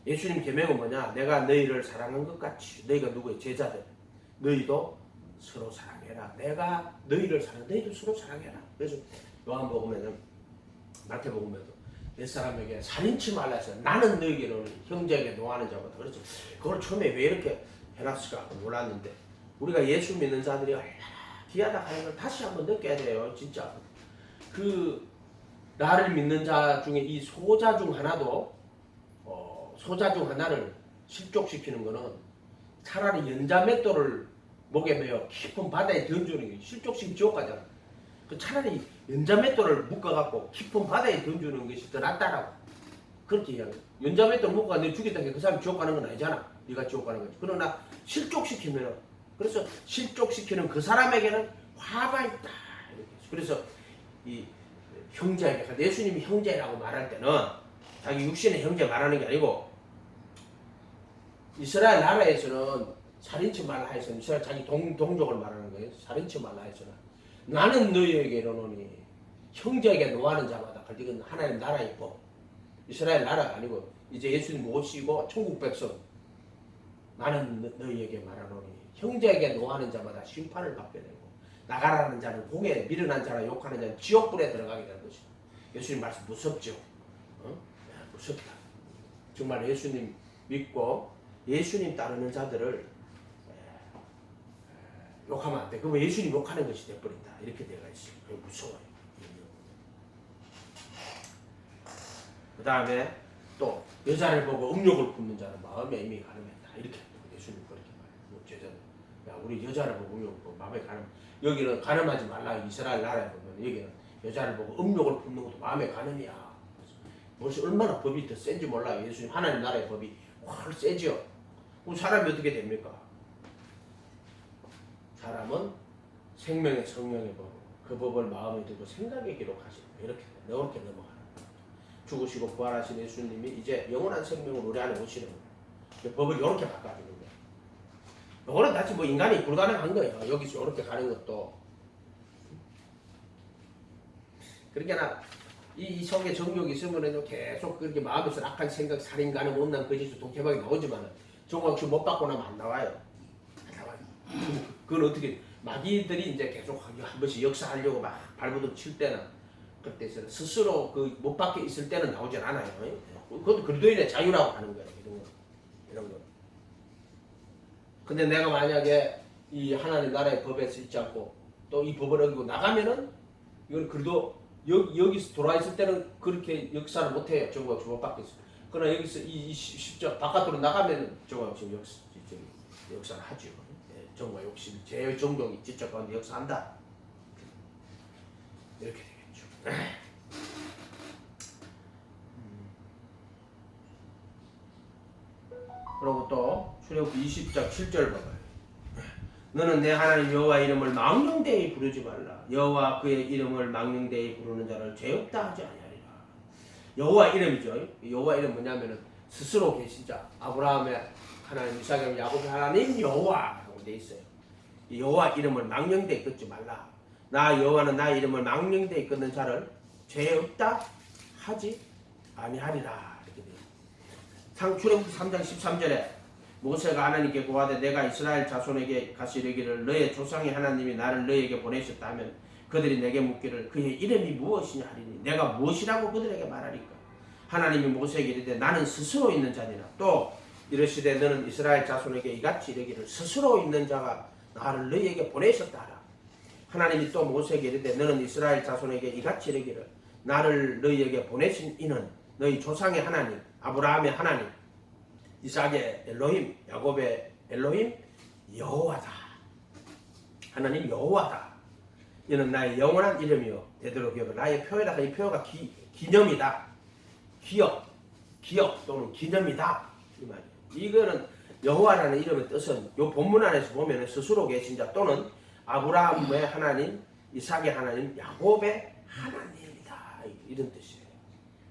예수님 계명은 뭐냐? 내가 너희를 사랑한 것 같이 너희가 누구의 제자들, 너희도 서로 사랑해라. 내가 너희를 너희도 서로 사랑해라. 그래서 요한복음에는, 마태복음에도 옛사람에게 살인치 말라 해서 나는 너희에게는 형제에게 노하는 자보다. 그렇죠. 그걸 처음에 왜 이렇게 해놨을까 몰랐는데 우리가 예수 믿는 자들이 얼마나 귀하다 하는 걸 다시 한번 느껴야 돼요. 진짜. 그 나를 믿는 자 중에 이 소자 중 하나도 소자 중 하나를 실족시키는 거는 차라리 연자맷돌을 목에 매어 깊은 바다에 던주는 게 실족시키면 지옥 가잖아. 그 차라리 연자맷돌을 묶어갖고 깊은 바다에 던주는 것이 더 낫다라고. 그렇게 이야기해. 연자맷돌 묶고 내 죽였다 그 사람이 지옥 가는 건 아니잖아. 네가 지옥 가는 거지. 그러나 실족시키면은, 그래서 실족시키는 그 사람에게는 화가 있다. 그래서 이 형제에게, 예수님이 형제라고 말할 때는 자기 육신의 형제 말하는 게 아니고, 이스라엘 나라에서는 살인치 말라 해서는 이스라엘 자기 동족을 말하는 거예요. 살인치 말라 해서는 나는 너희에게 이르노니 형제에게 노하는 자마다, 이건 하나님 나라이고 이스라엘 나라가 아니고 이제 예수님 모시고 천국 백성, 나는 너희에게 말하노니 형제에게 노하는 자마다 심판을 받게 되고 나가라는 자는 공에 미련한 자라 욕하는 자는 지옥불에 들어가게 되는 것이다. 예수님 말씀 무섭죠? 무섭다. 정말 예수님 믿고 예수님 따르는 자들을 욕하면 안 돼. 그러면 예수님 욕하는 것이 돼버린다. 이렇게 되어 있어요. 무서워요. 그 다음에 또 여자를 보고 음욕을 품는 자는 마음에 이미 가늠했다. 이렇게 예수님 그렇게 말해요. 야, 우리 여자를 보고 음욕을 품고 마음에 가늠. 여기는 가늠하지 말라. 이스라엘 나라에 보면 여기는 여자를 보고 음욕을 품는 것도 마음에 가늠이야. 벌써 얼마나 법이 더 센지 몰라요. 예수님 하나님 나라의 법이 훨 세죠. 그럼 사람이 어떻게 됩니까? 사람은 생명의 성령의 법, 그 법을 마음에 두고 생각에 기록하시는 거예요. 이렇게 넘어가는 거예요. 죽으시고 부활하신 예수님이 이제 영원한 생명을 우리 안에 오시는 거예요. 법을 이렇게 바꿔주는 거예요. 이거는 다시 뭐 인간이 불가능한 거예요. 여기서 이렇게 가는 것도. 그러니까 이 속에 정욕이 있으면 계속 그렇게 마음에서 악한 생각, 살인, 간음, 못난 거짓, 독해박이 나오지만 정확히 못 받고 나면 안 나와요. 그건 어떻게 마귀들이 이제 계속 한 번씩 역사하려고 막 발버둥 칠 때는 그때서는 스스로 그 못 밖에 있을 때는 나오진 않아요. 그것도 그리스도인의 자유라고 하는 거예요. 이런 거. 근데 내가 만약에 이 하나님 나라의 법에서 있지 않고 또 이 법을 어기고 나가면은 이건 그래도 여기서 돌아 있을 때는 그렇게 역사를 못 해요. 저거 못 밖에 있어. 그러나 여기서 이 십자 바깥으로 나가면은 저거 지금 역사를 하죠. 정과 욕심, 제일 정독이 지적 가운데 역사한다. 이렇게 되겠죠. 그리고 또 출애굽기 20장 7절 봐봐요. 너는 내 하나님 여호와 이름을 망령되이 부르지 말라. 여호와 그의 이름을 망령되이 부르는 자를 죄 없다 하지 아니하리라. 여호와 이름이죠. 여호와 이름 뭐냐면은 스스로 계신 자. 아브라함의 하나님, 이삭의 야곱의 하나님 여호와라고 돼 있어요. 여호와 이름을 망령되이 끊지 말라. 나 여호와는 나의 이름을 망령되이 끊는 자를 죄 없다 하지 아니하리라. 이렇게 돼요. 출애굽기 3장 13절에 모세가 하나님께 고하되 내가 이스라엘 자손에게 가서 이르기를 너의 조상의 하나님이 나를 너에게 보내셨다 하면 그들이 내게 묻기를 그의 이름이 무엇이냐 하리니 내가 무엇이라고 그들에게 말하리까. 하나님이 모세에게 이르되 나는 스스로 있는 자니라. 또 이르시되 너는 이스라엘 자손에게 이같이 이르기를 스스로 있는 자가 나를 너희에게 보내셨다 하라. 하나님이 또 모세에게 이르되 너는 이스라엘 자손에게 이같이 이르기를 나를 너희에게 보내신 이는 너희 조상의 하나님 아브라함의 하나님 이삭의 엘로힘 야곱의 엘로힘 여호와다. 하나님 여호와다. 이는 나의 영원한 이름이요 되도록이요 나의 표에다가 이 표가 기념이다. 기억 또는 기념이다. 이 말이에요. 이거는 여호와라는 이름의 뜻은 이 본문 안에서 보면 스스로 계신 자 또는 아브라함의 하나님, 이삭의 하나님, 야곱의 하나님이다. 이런 뜻이에요.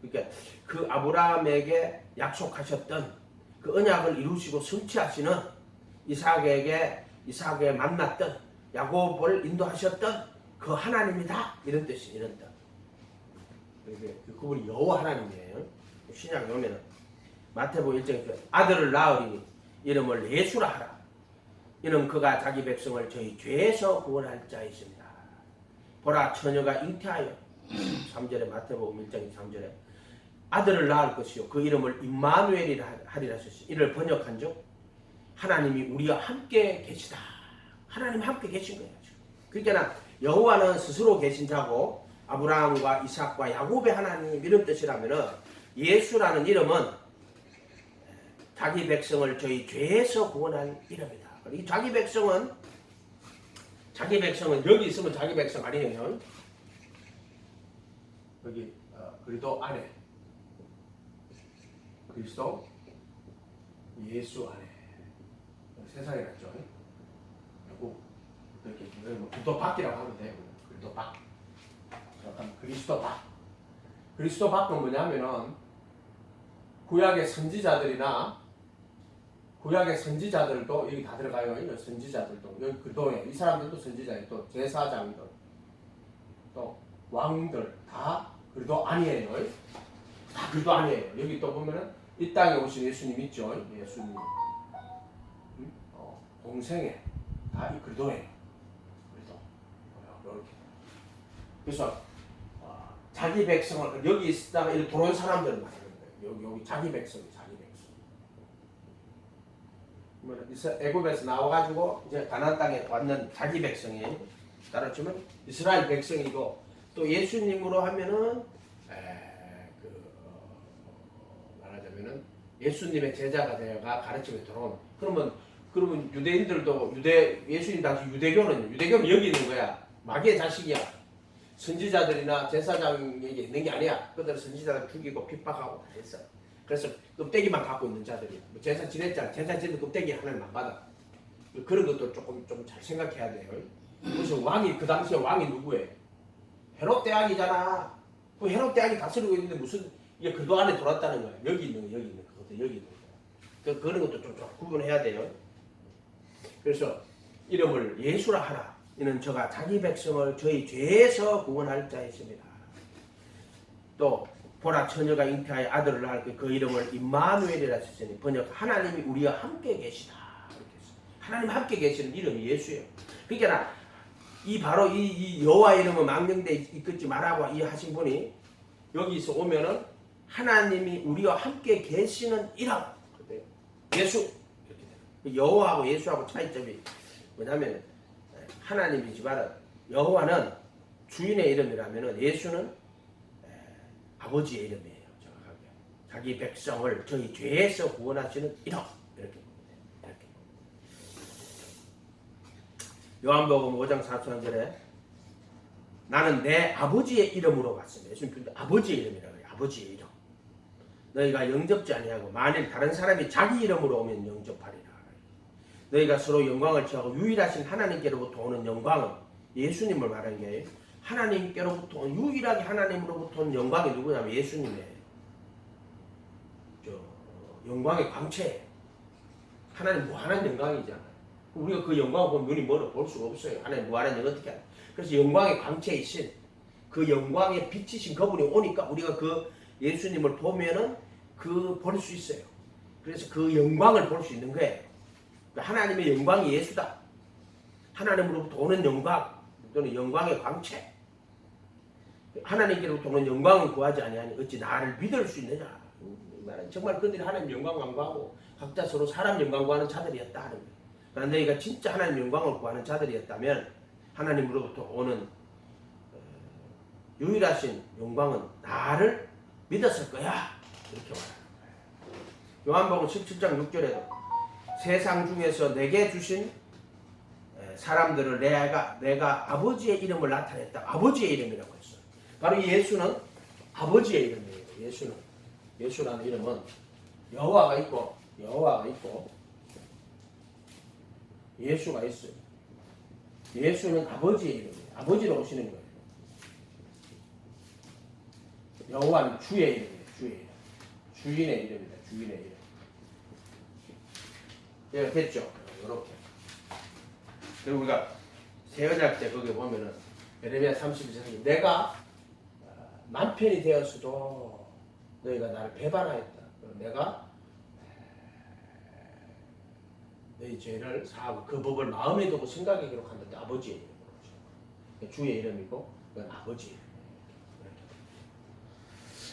그러니까 그 아브라함에게 약속하셨던 그 언약을 이루시고 성취하시는 이삭에 만났던 야곱을 인도하셨던 그 하나님이다. 이런 뜻이 이런 뜻. 그분이 여호와 하나님이에요. 신약에 오면은 마태복음 1장에 아들을 낳으리니 이름을 예수라 하라. 이는 그가 자기 백성을 저희 죄에서 구원할 자이십니다. 보라 처녀가 잉태하여 3절에 마태복음 1장 3절에 아들을 낳을 것이요 그 이름을 임마누엘이라 하리라 하셨으니 이를 번역한즉 하나님이 우리와 함께 계시다. 하나님 함께 계신 거예요. 그러니까 여호와는 스스로 계신 자고 아브라함과 이삭과 야곱의 하나님 이런 뜻이라면은 예수라는 이름은 자기 백성을 저희 죄에서 구원할 이름이다. 이 자기 백성은 여기 있으면 자기 백성 아니에요. 여기 그리도 안에 그리스도 예수 안에. 세상에 났죠. 결국 이렇게 뭐 그리스도 밖이라고 하면 돼요. 그리스도 밖. 그리스도 밖. 그리스도 밖은 뭐냐면은 구약의 선지자들도 여기 다 들어가요. 선지자들도 여기 그도에 이 사람들도 선지자예요. 또 제사장들, 또 왕들 다 그리도 아니에요. 다 그리도 아니에요. 여기 또 보면은 이 땅에 오신 예수님 있죠. 예수님 동생에 다 이 그리도예요. 그리도 이렇게. 그래서 자기 백성을 여기 있다가 이렇게 들어온 사람들을 말하는 거예요. 여기 자기 백성. 애굽에서 나와가지고 이제 가나안 땅에 왔는 자기 백성이에요. 따라주면 이스라엘 백성이고 또 예수님으로 하면은 말하자면은 예수님의 제자가 되어가 가르침에 들어온. 그러면 유대인들도 예수님 당시 유대교는 여기 있는 거야. 마귀의 자식이야. 선지자들이나 제사장에게 있는 게 아니야. 그들은 선지자들 죽이고 핍박하고 다 했어. 그래서 껍데기만 갖고 있는 자들이야. 뭐 제사 지냈잖아. 제사 지내도 껍데기 하나는 안 받아. 그런 것도 조금 좀 잘 생각해야 돼요. 그래서 그 당시에 왕이 누구예요? 헤롯 대왕이잖아. 그 헤롯 대왕이 다스리고 있는데 무슨 이게 그도 안에 들어왔다는 거야. 여기 있는 그것도 여기 있는 거야. 그런 것도 좀 구분해야 돼요. 그래서 이름을 예수라 하라. 이는 저가 자기 백성을 저희 죄에서 구원할 자이십니다. 또 보라 처녀가 잉태하여 아들을 낳을 그 이름을 임마누엘이라 했으니 번역 하나님이 우리와 함께 계시다. 이렇게 했어요. 하나님 함께 계시는 이름이 예수예요. 그러니까 바로 이 여호와 이름은 망령되 이끌지 말라고 이 하신 분이 여기서 오면은 하나님이 우리와 함께 계시는 이름 예수 이렇게 돼요. 여호와하고 예수하고 차이점이 뭐냐면 하나님이지만 여호와는 주인의 이름이라면은 예수는 아버지의 이름이에요. 정확하게. 자기 백성을 저희 죄에서 구원하시는 이름 이렇게 봅니다. 이렇게. 요한복음 5장 4절에 나는 내 아버지의 이름으로 갔습니다. 예수님 아버지의 이름이라고 해요. 아버지의 이름. 너희가 영접지 아니하고 만일 다른 사람이 자기 이름으로 오면 영접하리라. 너희가 서로 영광을 취하고 유일하신 하나님께로부터 오는 영광은 예수님을 말하는 게 하나님께로부터 유일하게 하나님으로부터 온 영광이 누구냐면 예수님의 영광의 광채. 하나님 무한한 영광이잖아요. 우리가 그 영광을 보면 눈이 멀어 볼 수가 없어요. 하나님 무한한 영광 어떻게 하냐. 그래서 영광의 광채이신 그 영광에 비치신 그분이 오니까 우리가 그 예수님을 보면은 볼 수 있어요. 그래서 그 영광을 볼 수 있는 거예요. 하나님의 영광이 예수다. 하나님으로부터 오는 영광 또는 영광의 광채. 하나님께로부터 오는 영광을 구하지 아니하니 어찌 나를 믿을 수 있느냐. 정말 그들이 하나님 영광 구하고 각자 서로 사람 영광 구하는 자들이었다 하는 거예요. 그러나 너희가 진짜 하나님 영광을 구하는 자들이었다면 하나님으로부터 오는 유일하신 영광은 나를 믿었을 거야. 이렇게 말하는 거예요. 요한복음 17장 6절에도 세상 중에서 내게 주신 사람들을 내가 아버지의 이름을 나타냈다. 아버지의 이름이라고 했어요. 바로 이 예수는 아버지의 이름이에요. 예수라는 이름은 여호와가 있고 예수가 있어요. 예수는 아버지의 이름이에요. 아버지로 오시는 거예요. 여호와는 주의 이름이에요. 주인의 이름입니다. 주인의 이름. 예, 됐죠? 이렇게. 그리고 우리가 새언약 때 거기 보면은 예레미야 32장에 내가 남편이 되었어도 너희가 나를 배반하였다. 내가 너희 죄를 사하고 그 법을 마음에 두고 생각에 기록한다. 아버지의 이름으로. 주의 이름이고 그건 아버지의 이름이에요.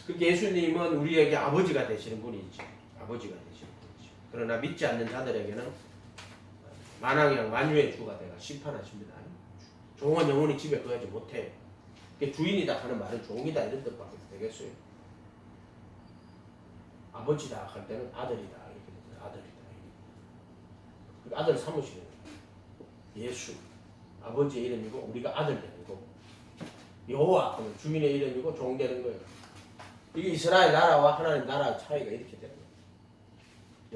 그렇게 예수님은 우리에게 아버지가 되시는 분이죠. 아버지가 되시는 분이죠. 그러나 믿지 않는 자들에게는 만왕이랑 만유의 주가 되어 심판하십니다. 종은 영원히 집에 거하지 못해요. 주인이다 하는 말은 종이다 이런 뜻밖에 되겠어요. 아버지다 할 때는 아들이다 이렇게 됩니다. 아들이다. 아들 삼으시는 거예요. 예수 아버지의 이름이고 우리가 아들 되는 거고 여호와 주인의 이름이고 종 되는 거예요. 이게 이스라엘 나라와 하나님 나라의 차이가 이렇게 되는 거예요.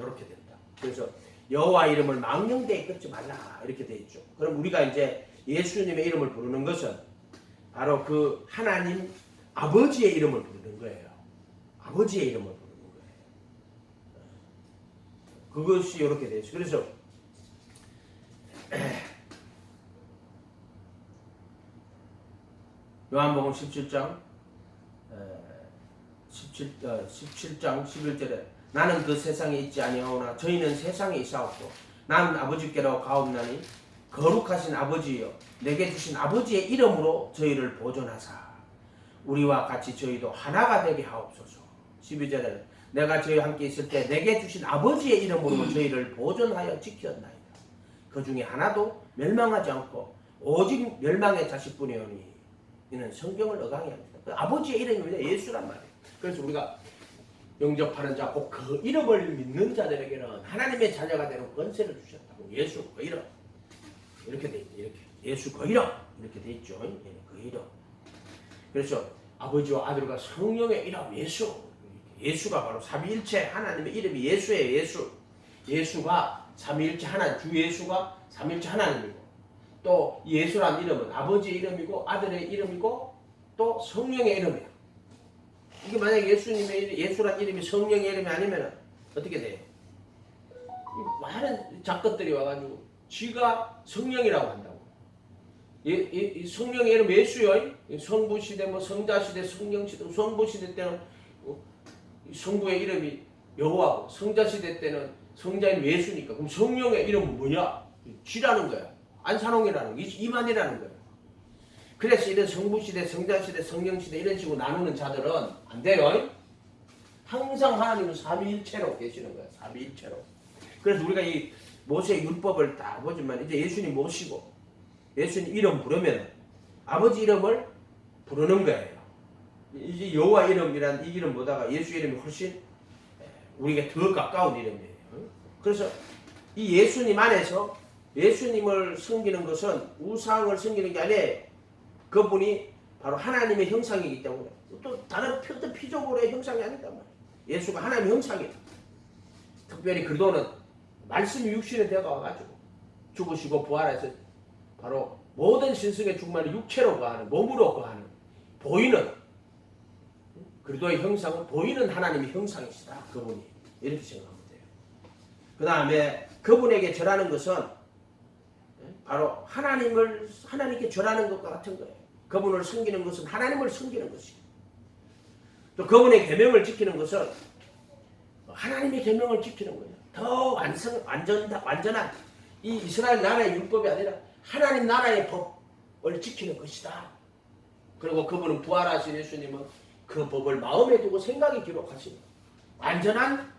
이렇게 된다. 그래서 여호와 이름을 망령되이 끊지 말라 이렇게 돼 있죠. 그럼 우리가 이제 예수님의 이름을 부르는 것은 바로 그 하나님 아버지의 이름을 부르는 거예요. 아버지의 이름을 부르는 거예요. 그것이 이렇게 돼 있죠. 그래서 요한복음 17장 17장 11절에 나는 그 세상에 있지 아니하오나 저희는 세상에 있사옵고 나는 아버지께로 가옵나니 거룩하신 아버지여 내게 주신 아버지의 이름으로 저희를 보존하사 우리와 같이 저희도 하나가 되게 하옵소서. 12절에는 내가 저희와 함께 있을 때 내게 주신 아버지의 이름으로 저희를 보존하여 지켰나이다. 그 중에 하나도 멸망하지 않고 오직 멸망의 자식뿐이오니 이는 성경을 어강해야 합니다. 그 아버지의 이름이 예수란 말이에요. 그래서 우리가 영접하는 자, 꼭 그 이름을 믿는 자들에게는 하나님의 자녀가 되는 권세를 주셨다고. 예수 그 이름 이렇게 돼 있죠. 이렇게 예수 그 이름 이렇게 돼 있죠. 그 이름. 그래서 아버지와 아들과 성령의 이름 예수. 예수가 바로 삼위일체 하나님의 이름이 예수예요. 예수. 예수가 삼위일체 하나님, 주 예수가 삼위일체 하나님이고 또 예수란 이름은 아버지의 이름이고 아들의 이름이고 또 성령의 이름이에요. 이게 만약에 예수란 이름이 성령의 이름이 아니면 어떻게 돼요? 많은 작것들이 와가지고 쥐가 성령이라고 한다고. 이 성령의 이름 예수요. 성부시대, 뭐 성자시대, 성령시대, 성부시대 때는 성부의 이름이 여호와고 성자시대 때는 성자인 예수니까 그럼 성령의 이름은 뭐냐? 쥐라는 거야. 안산홍이라는 거, 이만이라는 거야. 그래서 이런 성부시대, 성자시대, 성령시대 이런 식으로 나누는 자들은 안 돼요. 항상 하나님은 삼위일체로 계시는 거야. 삼위일체로. 그래서 우리가 이 모세의 율법을 다 보지만 이제 예수님 모시고 예수님 이름 부르면 아버지 이름을 부르는 거예요. 이제 여호와 이름이란 이 이름보다가 예수 이름이 훨씬 우리에게 더 가까운 이름이에요. 그래서 이 예수님 안에서 예수님을 섬기는 것은 우상을 섬기는 게 아니에요. 그분이 바로 하나님의 형상이기 때문에 또 다른 피조물의 형상이 아니다 말이에요. 예수가 하나님의 형상이에요. 특별히 그리스도는 말씀이 육신에 되어가 와가지고 죽으시고 부활해서 바로 모든 신성의 충만을 육체로 거하는 몸으로 거하는 보이는 그리스도의 형상은 보이는 하나님의 형상이시다. 그분이 이렇게 생각하면 돼요. 그 다음에 그분에게 절하는 것은 바로 하나님께 절하는 것과 같은 거예요. 그분을 섬기는 것은 하나님을 섬기는 것이고 또 그분의 계명을 지키는 것은 하나님의 계명을 지키는 거예요. 더 완전한 이 이스라엘 나라의 율법이 아니라 하나님 나라의 법을 지키는 것이다. 그리고 그분은 부활하신 예수님은 그 법을 마음에 두고 생각에 기록하신 완전한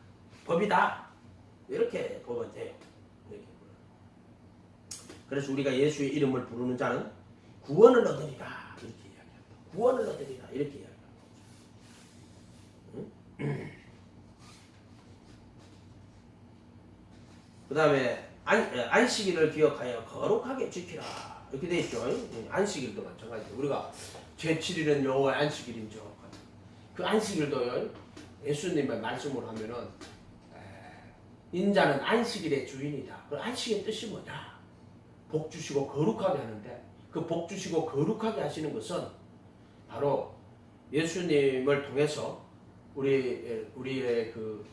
법이다. 이렇게 보면 돼요. 그래서 우리가 예수의 이름을 부르는 자는 구원을 얻으리라 이렇게 이야기합니다. 구원을 얻으리라 이렇게 이야기합니다. 그 다음에 안식일을 기억하여 거룩하게 지키라 이렇게 돼 있죠. 안식일도 마찬가지죠. 우리가 제7일은 여호와의 안식일이죠. 그 안식일도요. 예수님의 말씀을 하면은 인자는 안식일의 주인이다. 그 안식의 뜻이 뭐냐? 복 주시고 거룩하게 하는데 그 복 주시고 거룩하게 하시는 것은 바로 예수님을 통해서 우리의 그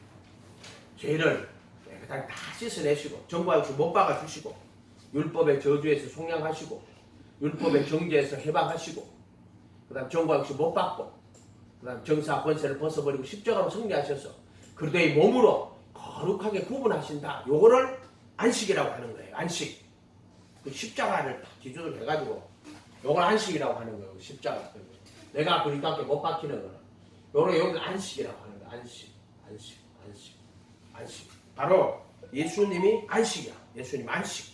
죄를 깨끗하게 다 씻어내시고 정과 역시 못 박아 주시고 율법의 저주에서 속량하시고 율법의 정죄에서 해방하시고 그다음 정과 역시 못 받고 그다음 정사 권세를 벗어버리고 십자가로 승리하셔서 그리스도의 몸으로 거룩하게 구분하신다. 요거를 안식이라고 하는 거예요. 안식. 그 십자가를 기준으로 해가지고 요걸 안식이라고 하는 거예요. 십자가. 내가 그리스도께 못 박히는 거는 요걸 안식이라고 하는 거예요. 안식. 바로 예수님이 안식이야. 예수님 안식.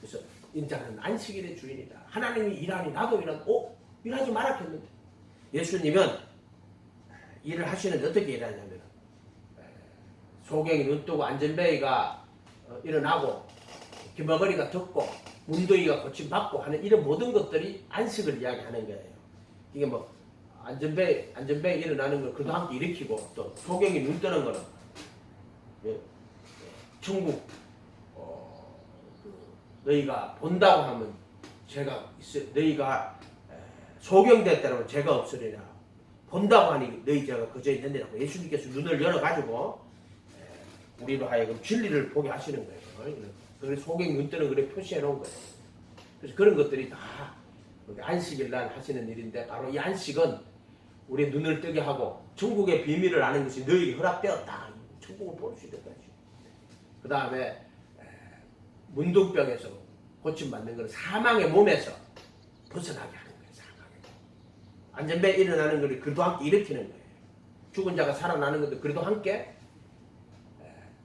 그래서 인자는 안식일의 주인이다. 하나님이 일하니 나도 일하니 일하지 말았겠는데 예수님은 일을 하시는데 어떻게 일하냐면 소경이 눈 뜨고 안전뱅이가 일어나고 기머거리가 덮고 문둥이가 고침받고 하는 이런 모든 것들이 안식을 이야기하는 거예요. 이게 뭐 안전벨 일어나는 걸 그래도 함께 일으키고 또 소경이 눈 뜨는 거는 천국 너희가 본다고 하면 죄가 있어. 너희가 소경됐다면 죄가 없으리라. 본다고 하니 너희 죄가 그저 있느니라고 예수님께서 눈을 열어가지고 우리로 하여금 진리를 보게 하시는 거예요. 그래서 소경 눈 뜨는 그래 표시해 놓은 거예요. 그래서 그런 것들이 다 안식일 날 하시는 일인데 바로 이 안식은 우리 눈을 뜨게 하고 천국의 비밀을 아는 것이 너희에게 허락되었다. 천국을 볼 수 있는 거죠. 그 다음에 문둥병에서 고침받는 것은 사망의 몸에서 벗어나게 하는 거예요. 사망의 몸. 안전벨 일어나는 것을 그래도 함께 일으키는 거예요. 죽은 자가 살아나는 것도 그래도 함께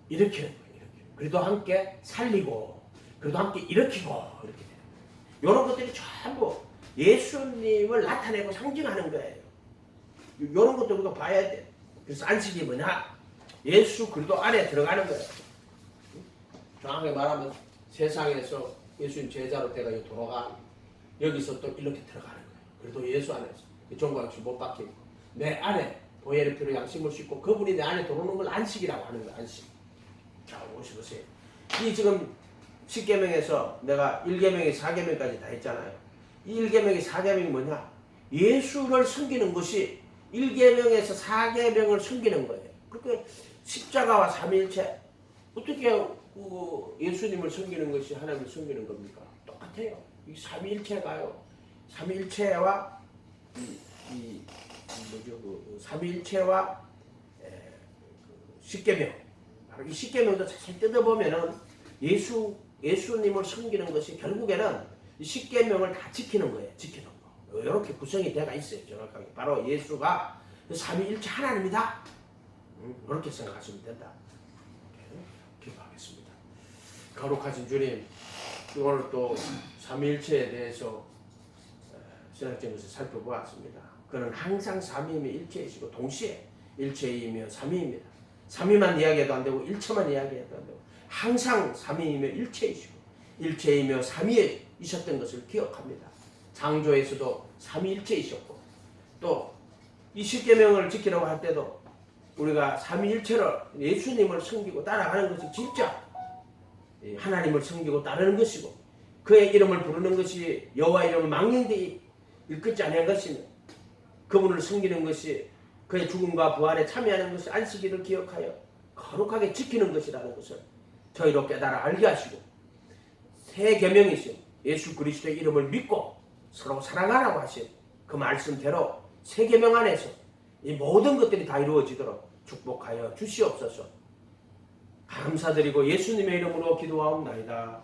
일으키는 거예요. 그래도 함께 살리고 그래도 함께 일으키고 이렇게 되는 거예요. 이런 것들이 전부 예수님을 나타내고 상징하는 거예요. 이런 것도 우리가 봐야 돼. 그래서 안식이 뭐냐? 예수 그리스도 안에 들어가는 거예요. 정확하게 말하면 세상에서 예수님 제자로 내가 돌아가 여기서 또 이렇게 들어가는 거예요. 그래도 예수 안에서 종과 역시 못 박히고 내 안에 보혈의 피로 양심을 씻고 그분이 내 안에 들어오는 걸 안식이라고 하는 거예요. 안식. 자, 오시보세요. 이 지금 10계명에서 내가 1계명에 4계명까지 다 했잖아요. 이 1계명에 4계명이 뭐냐? 예수를 섬기는 것이 1계명에서 4계명을 섬기는 거예요. 그러니까 십자가와 삼위일체 어떻게 예수님을 섬기는 것이 하나님을 섬기는 겁니까? 똑같아요. 이 삼위일체가요. 삼위일체와 삼위일체와 십계명. 바로 이 십계명도 자세히 뜯어보면은 예수님을 섬기는 것이 결국에는 이 십계명을 다 지키는 거예요. 지키는 거. 이렇게 구성이 되어 있어요. 정확하게. 바로 예수가 삼위일체 하나님이다. 그렇게 생각하시면 된다. 기도하겠습니다. 거룩하신 주님, 오늘 또 삼위일체에 대해서 신학적인 것을 살펴보았습니다. 그는 항상 삼위이며 일체이시고 동시에 일체이며 삼위입니다. 삼위만 이야기해도 안 되고 일체만 이야기해도 안 되고 항상 삼위이며 일체이시고 일체이며 삼위이셨던 것을 기억합니다. 창조에서도 삼위일체이셨고 또 이 십계명을 지키려고 할 때도 우리가 삼위일체로 예수님을 섬기고 따라가는 것이 진짜 하나님을 섬기고 따르는 것이고 그의 이름을 부르는 것이 여호와 이름을 망령되이 일컫지 아니한 것이며 그분을 섬기는 것이 그의 죽음과 부활에 참여하는 것이 안식일을 기억하여 거룩하게 지키는 것이라는 것을 저희로 깨달아 알게 하시고 새 계명이신 예수 그리스도의 이름을 믿고 서로 사랑하라고 하신 그 말씀대로 새 계명 안에서 이 모든 것들이 다 이루어지도록 축복하여 주시옵소서. 감사드리고 예수님의 이름으로 기도하옵나이다.